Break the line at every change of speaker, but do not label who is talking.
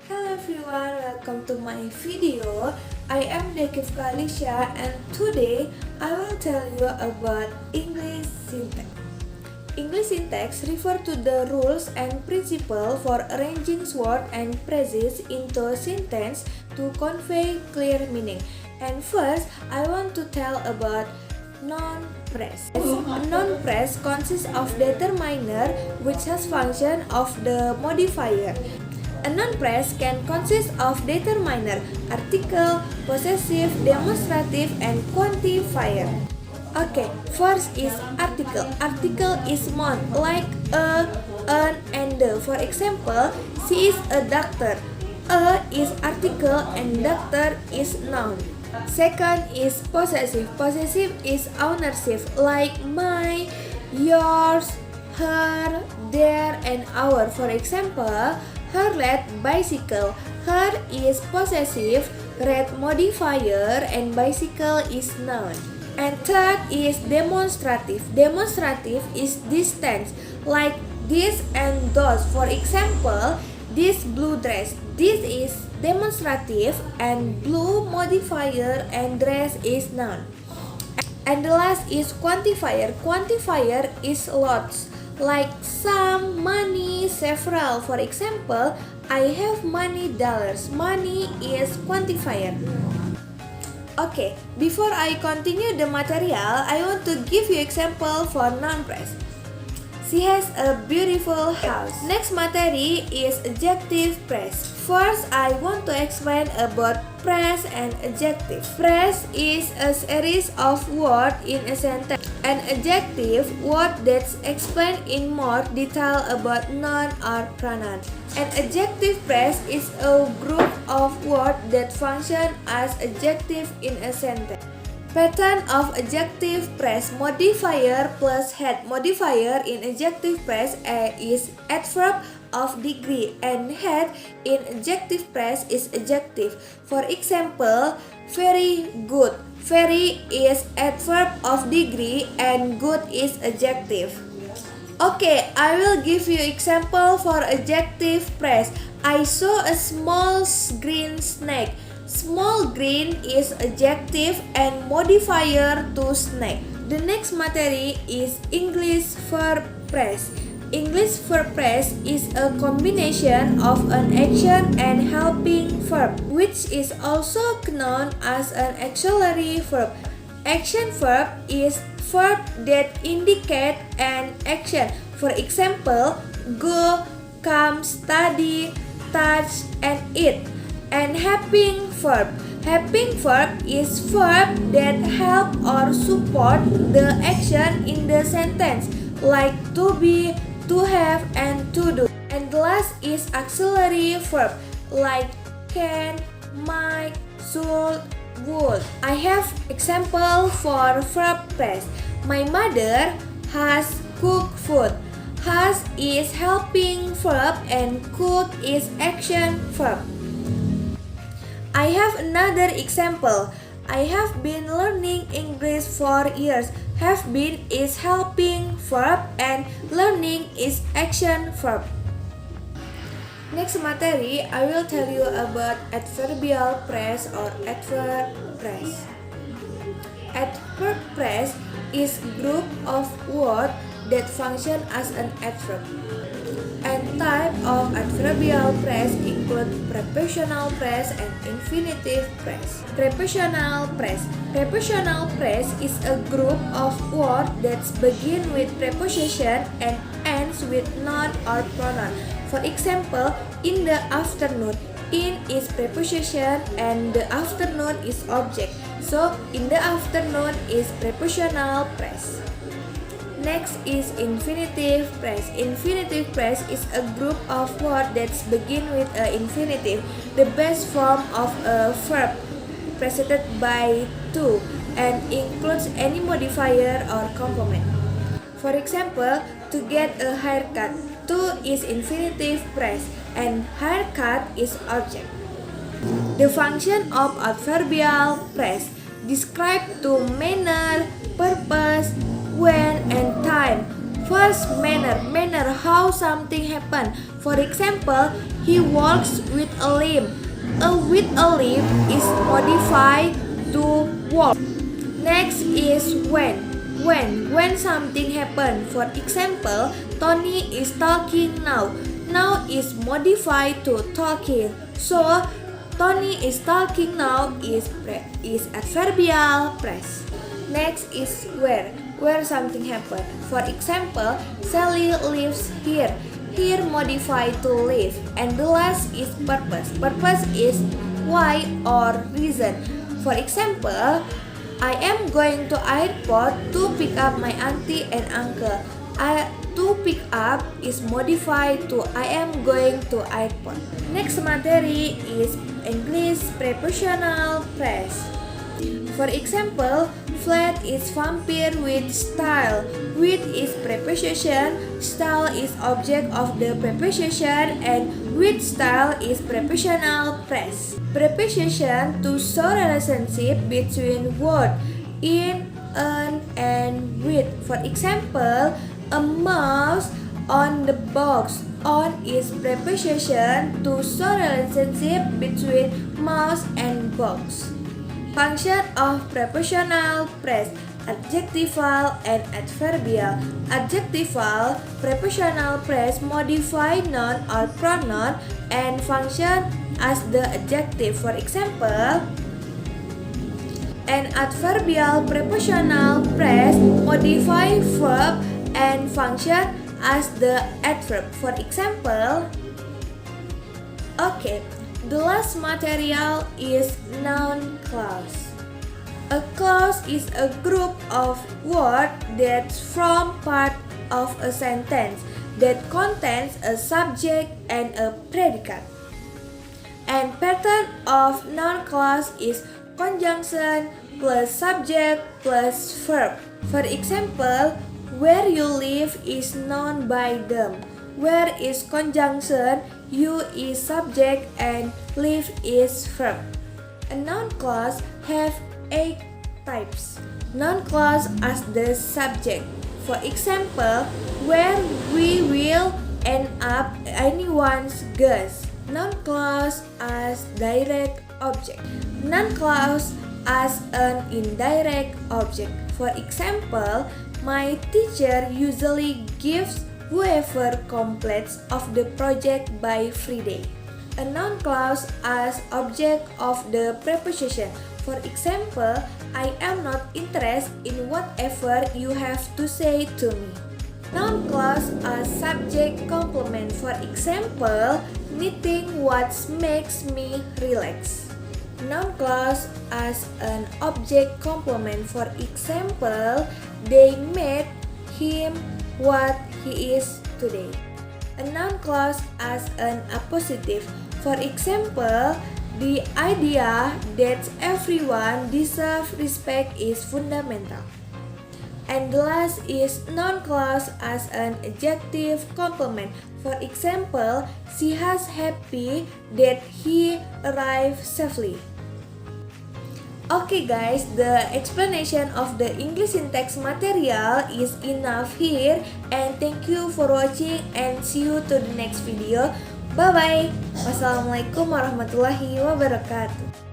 Hello everyone, welcome to my video. I am Dekifka Alicia and today I will tell you about English syntax. English syntax refer to the rules and principle for arranging words and phrases into a sentence to convey clear meaning. And first, I want to tell about noun phrase. A noun phrase consists of determiner which has function of the modifier. A noun phrase can consist of determiner, article, possessive, demonstrative, and quantifier. Okay, first is article. Article is noun like a, an, and the. For example, she is a doctor. A is article and doctor is noun. Second is possessive. Possessive is ownership like my, yours, her, their, and our. For example, her red bicycle. Her is possessive, red modifier, and bicycle is noun. And third is demonstrative. Demonstrative is distance, like this and those. For example, this blue dress. This is demonstrative and blue modifier and dress is noun. And the last is quantifier. Quantifier is lots, like some, money, several. For example, I have many dollars. Money is quantifier. Okay, before I continue the material, I want to give you example for noun phrase. She has a beautiful house. Next material is adjective phrase. First, I want to explain about phrase and adjective. Phrase is a series of words in a sentence. An adjective word that's explained in more detail about noun or pronoun. An adjective phrase is a group of words that function as adjective in a sentence. Pattern of adjective phrase: modifier plus head. Modifier in adjective phrase is adverb of degree and head in adjective phrase is adjective. For example, very good. Very is adverb of degree and good is adjective. Okay, I will give you example for adjective phrase. I saw a small green snake. Small green is adjective and modifier to snake. The next material is English verb phrase. English verb phrase is a combination of an action and helping verb, which is also known as an auxiliary verb. Action verb is verb that indicate an action. For example, go, come, study, touch, and eat. And helping verb. Helping verb is verb that help or support the action in the sentence, like to be, to have, and to do. And the last is auxiliary verb, like can, might, should, would. I have example for verb phrase. My mother has cooked food. Has is helping verb and cook is action verb. I have another example. I have been learning English for years. Have been is helping verb and learning is action verb. Next material, I will tell you about adverbial phrase or adverb phrase. Adverb phrase is group of words that function as an adverb. And type of adverbial phrase include prepositional phrase and infinitive phrase. Prepositional phrase. Prepositional phrase is a group of words that begin with preposition and ends with noun or pronoun. For example, in the afternoon. In is preposition and the afternoon is object. So, in the afternoon is prepositional phrase. Next is infinitive phrase. Infinitive phrase is a group of words that begin with an infinitive, the best form of a verb preceded by to, and includes any modifier or complement. For example, to get a haircut. To is infinitive phrase and haircut is object. The function of adverbial phrase describe to manner, purpose, when, and time. First, manner how something happened. For example, He walks with a limp. With a limp is modified to walk. Next is when. When something happens. For example, Tony is talking now. Now is modified to talking. So Tony is talking now is adverbial phrase. Next is where something happened. For example, Sally lives here. Here modified to live. And the last is purpose. Purpose is why or reason. For example, I am going to airport to pick up my auntie and uncle. To pick up is modified to I am going to airport. Next materi is English prepositional phrase. For example, flat is vampire with style. With is preposition, style is object of the preposition, and with style is prepositional phrase. Preposition to show relationship between word in, an, and with. For example, a mouse on the box. On is preposition to show relationship between mouse and box. Function of prepositional phrase: adjectival and adverbial. Adjectival prepositional phrase modify noun or pronoun and function as the adjective. For example, an adverbial prepositional phrase modify verb and function as the adverb. For example, okay, the last material is noun clause. A clause is a group of words that form part of a sentence that contains a subject and a predicate. And pattern of noun clause is conjunction plus subject plus verb. For example, where you live is known by them. Where is conjunction, you is subject, and live is verb. A noun clause have 8 types. Noun clause as the subject. For example, where we will end up anyone's guess. Noun clause as direct object. Noun clause as an indirect object. For example, my teacher usually gives whoever completes of the project by Friday. A noun clause as object of the preposition. For example, I am not interested in whatever you have to say to me. Noun clause as subject complement. For example, knitting what makes me relax. Noun clause as an object complement. For example, they made him what he is today. A noun clause as an appositive. For example, the idea that everyone deserves respect is fundamental. And the last is noun clause as an adjective complement. For example, she has happy that he arrived safely. Okay guys, the explanation of the English syntax material is enough here, and thank you for watching and see you to the next video. Bye bye. Wassalamualaikum warahmatullahi wabarakatuh.